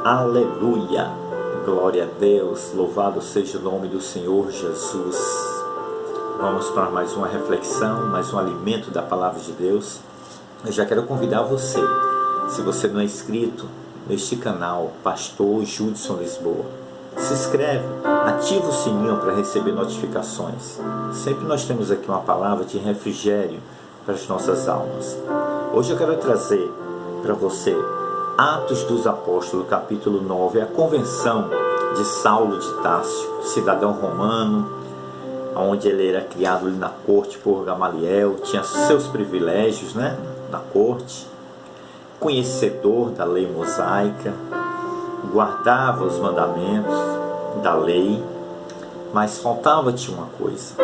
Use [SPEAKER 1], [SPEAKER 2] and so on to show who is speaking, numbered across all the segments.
[SPEAKER 1] Aleluia! Glória a Deus, louvado seja o nome do Senhor Jesus. Vamos para mais uma reflexão, mais um alimento da Palavra de Deus. Eu já quero convidar você, se você não é inscrito neste canal, Pastor Judson Lisboa, se inscreve, ativa o sininho para receber notificações. Sempre nós temos aqui uma palavra de refrigério para as nossas almas. Hoje eu quero trazer para você Atos dos Apóstolos, capítulo 9, a convenção de Saulo de Tarso, cidadão romano, onde ele era criado ali na corte por Gamaliel, tinha seus privilégios, na corte, conhecedor da lei mosaica, guardava os mandamentos da lei, mas faltava-te uma coisa: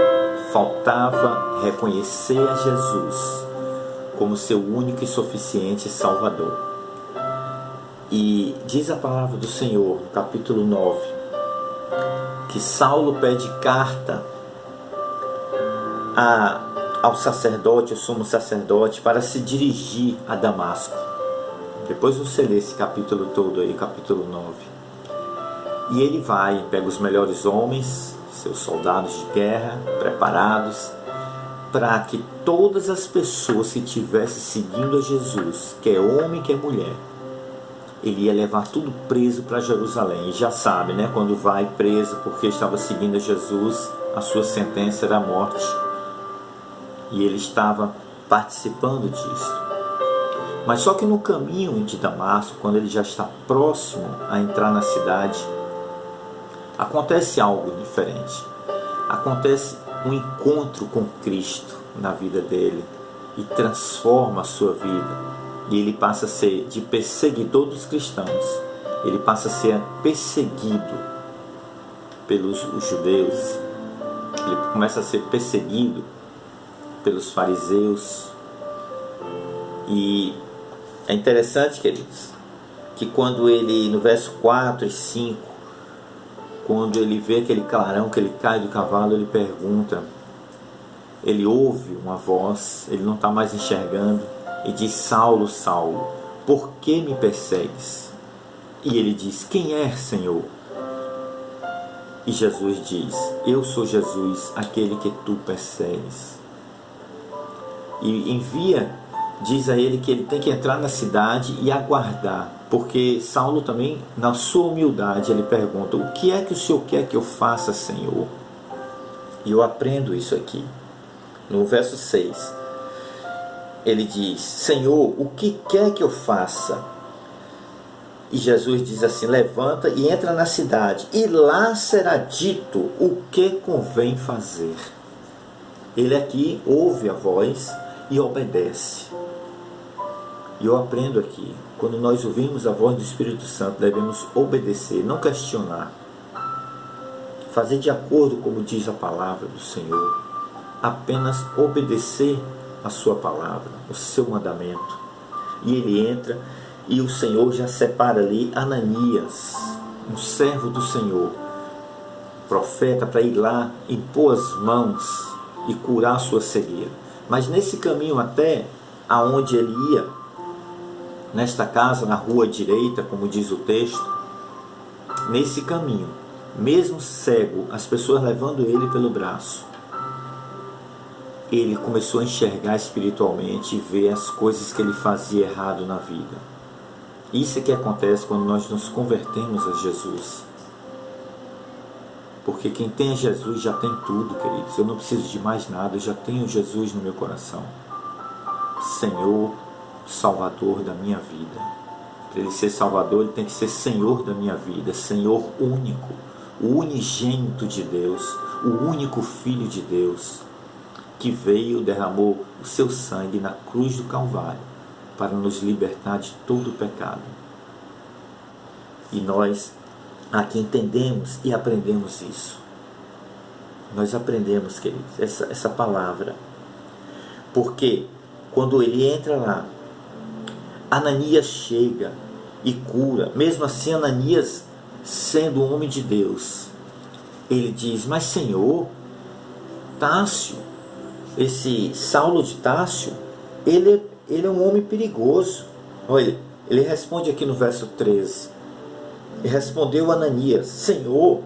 [SPEAKER 1] faltava reconhecer a Jesus como seu único e suficiente Salvador. E diz a palavra do Senhor, no capítulo 9, que Saulo pede carta ao sacerdote, ao sumo sacerdote, para se dirigir a Damasco. Depois você lê esse capítulo todo aí, capítulo 9. E ele vai, pega os melhores homens, seus soldados de guerra, preparados, para que todas as pessoas que estivessem seguindo a Jesus, quer homem, quer mulher, ele ia levar tudo preso para Jerusalém. E já sabe, quando vai preso porque estava seguindo a Jesus, a sua sentença era a morte. E ele estava participando disso. Mas só que no caminho de Damasco, quando ele já está próximo a entrar na cidade, acontece algo diferente. Acontece um encontro com Cristo na vida dele e transforma a sua vida. E ele passa a ser de perseguidor dos cristãos. Ele passa a ser perseguido pelos judeus. Ele começa a ser perseguido pelos fariseus. E é interessante, queridos, que quando ele, no verso 4 e 5, quando ele vê aquele clarão, que ele cai do cavalo, ele pergunta, ele ouve uma voz, ele não está mais enxergando, e diz: Saulo, Saulo, por que me persegues? E ele diz: quem é, Senhor? E Jesus diz: eu sou Jesus, aquele que tu persegues. E envia, diz a ele que ele tem que entrar na cidade e aguardar, porque Saulo também, na sua humildade, ele pergunta: o que é que o Senhor quer que eu faça, Senhor? E eu aprendo isso aqui. No verso 6, ele diz: Senhor, o que quer que eu faça? E Jesus diz assim: levanta e entra na cidade, e lá será dito o que convém fazer. Ele aqui ouve a voz e obedece. E eu aprendo aqui, quando nós ouvimos a voz do Espírito Santo, devemos obedecer, não questionar. Fazer de acordo como diz a palavra do Senhor. Apenas obedecer a sua palavra, o seu mandamento. E ele entra, e o Senhor já separa ali Ananias, um servo do Senhor, profeta, para ir lá, impor as mãos e curar a sua cegueira. Mas nesse caminho até aonde ele ia, nesta casa, na rua direita, como diz o texto, nesse caminho, mesmo cego, as pessoas levando ele pelo braço, ele começou a enxergar espiritualmente e ver as coisas que ele fazia errado na vida. Isso é que acontece quando nós nos convertemos a Jesus. Porque quem tem Jesus já tem tudo, queridos. Eu não preciso de mais nada, eu já tenho Jesus no meu coração. Senhor, Salvador da minha vida. Para ele ser Salvador, ele tem que ser Senhor da minha vida. Senhor único, o unigênito de Deus, o único Filho de Deus, que veio, derramou o seu sangue na cruz do Calvário para nos libertar de todo o pecado. E nós aqui entendemos e aprendemos isso. Nós aprendemos, queridos, essa palavra. Porque quando ele entra lá, Ananias chega e cura. Mesmo assim, Ananias, sendo um homem de Deus, ele diz: mas Senhor, Társio, esse Saulo de Tarso, ele é um homem perigoso. Olha, ele responde aqui no verso 13: E respondeu Ananias: Senhor,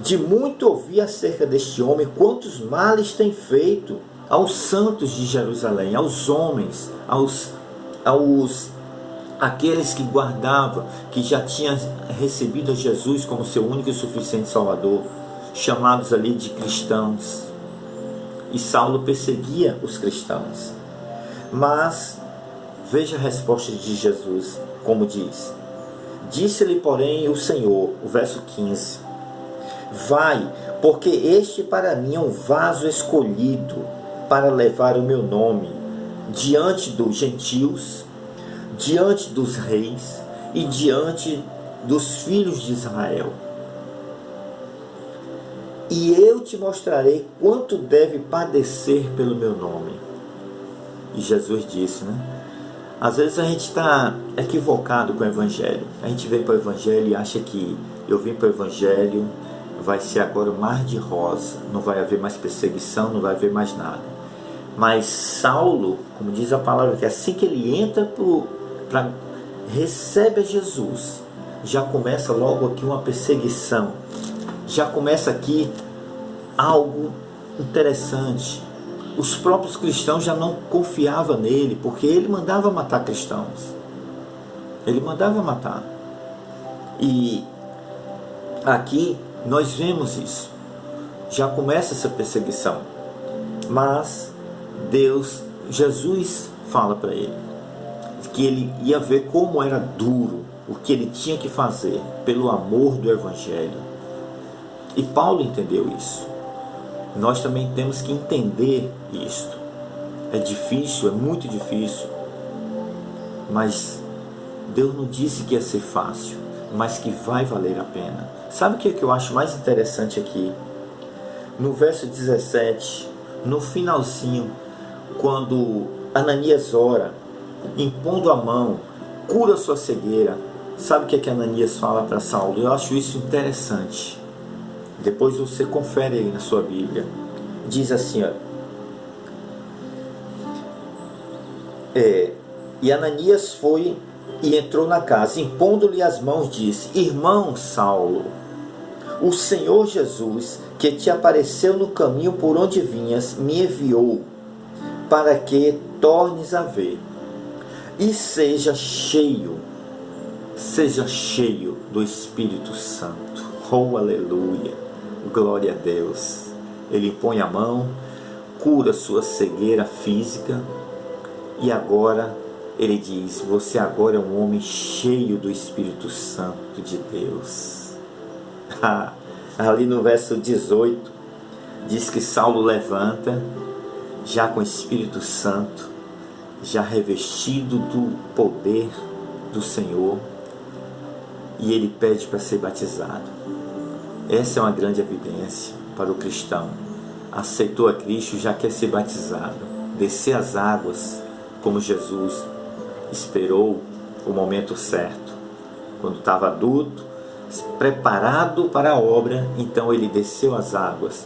[SPEAKER 1] de muito ouvi acerca deste homem, quantos males tem feito aos santos de Jerusalém, aos homens, aqueles que guardavam, que já tinham recebido a Jesus como seu único e suficiente Salvador, chamados ali de cristãos. E Saulo perseguia os cristãos. Mas veja a resposta de Jesus, como diz: disse-lhe, porém, o Senhor, o verso 15: vai, porque este para mim é um vaso escolhido para levar o meu nome diante dos gentios, diante dos reis e diante dos filhos de Israel. E eu te mostrarei quanto deve padecer pelo meu nome. E Jesus disse, às vezes a gente está equivocado com o Evangelho. A gente vem para o Evangelho e acha que eu vim para o Evangelho, vai ser agora um mar de rosa, não vai haver mais perseguição, não vai haver mais nada. Mas Saulo, como diz a palavra, que assim que ele entra recebe a Jesus, já começa logo aqui uma perseguição, já começa aqui algo interessante. Os próprios cristãos já não confiavam nele, porque ele mandava matar cristãos. Ele mandava matar. E aqui nós vemos isso. Já começa essa perseguição. Mas Jesus fala para ele que ele ia ver como era duro, o que ele tinha que fazer pelo amor do Evangelho. E Paulo entendeu isso. Nós também temos que entender isto. É difícil, é muito difícil, mas Deus não disse que ia ser fácil, mas que vai valer a pena. Sabe o que eu acho mais interessante aqui? No verso 17, no finalzinho, quando Ananias ora, impondo a mão, cura sua cegueira. Sabe o que Ananias fala para Saulo? Eu acho isso interessante. Depois você confere aí na sua Bíblia. Diz assim, e Ananias foi e entrou na casa, impondo-lhe as mãos, disse: Irmão Saulo, o Senhor Jesus, que te apareceu no caminho por onde vinhas, me enviou para que tornes a ver e seja cheio do Espírito Santo. Oh, aleluia! Glória a Deus. Ele põe a mão, cura sua cegueira física, e agora ele diz: você agora é um homem cheio do Espírito Santo de Deus. Ali no verso 18 diz que Saulo levanta, já com o Espírito Santo, já revestido do poder do Senhor, e ele pede para ser batizado. Essa é uma grande evidência para o cristão. Aceitou a Cristo, já quer ser batizado, descer as águas, como Jesus esperou o momento certo. Quando estava adulto, preparado para a obra, então ele desceu as águas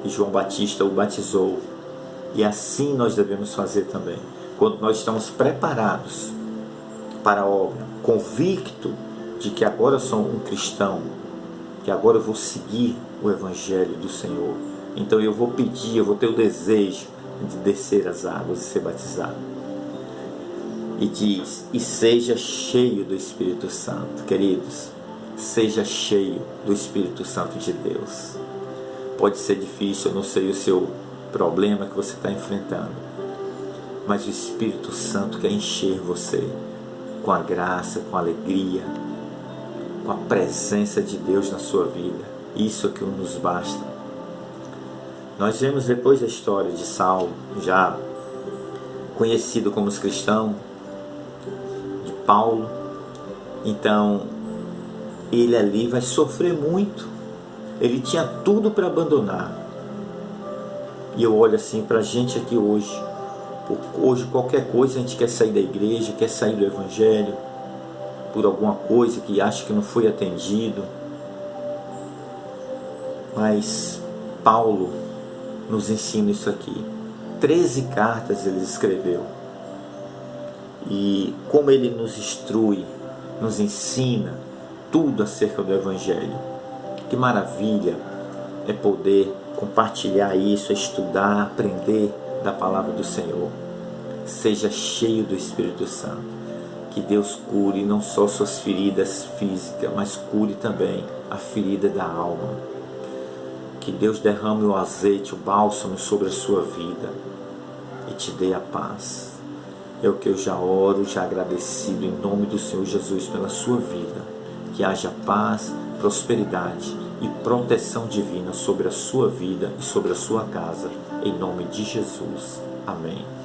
[SPEAKER 1] e João Batista o batizou. E assim nós devemos fazer também. Quando nós estamos preparados para a obra, convicto de que agora sou um cristão, que agora eu vou seguir o Evangelho do Senhor, então eu vou pedir, eu vou ter o desejo de descer as águas e ser batizado. E diz: e seja cheio do Espírito Santo. Queridos, seja cheio do Espírito Santo de Deus. Pode ser difícil, eu não sei o seu problema que você está enfrentando, mas o Espírito Santo quer encher você com a graça, com a alegria, com a presença de Deus na sua vida. Isso é que nos basta. Nós vemos depois da história de Saulo, já conhecido como os cristãos, de Paulo. Então ele ali vai sofrer muito. Ele tinha tudo para abandonar. E eu olho assim para a gente aqui hoje. Hoje qualquer coisa a gente quer sair da igreja, quer sair do Evangelho, por alguma coisa que acha que não foi atendido. Mas Paulo nos ensina isso aqui. 13 cartas ele escreveu. E como ele nos instrui, nos ensina, tudo acerca do Evangelho. Que maravilha é poder compartilhar isso, estudar, aprender da palavra do Senhor. Seja cheio do Espírito Santo. Que Deus cure não só suas feridas físicas, mas cure também a ferida da alma. Que Deus derrame o azeite, o bálsamo sobre a sua vida e te dê a paz. É o que eu já oro, já agradecido em nome do Senhor Jesus pela sua vida. Que haja paz, prosperidade e proteção divina sobre a sua vida e sobre a sua casa, em nome de Jesus. Amém.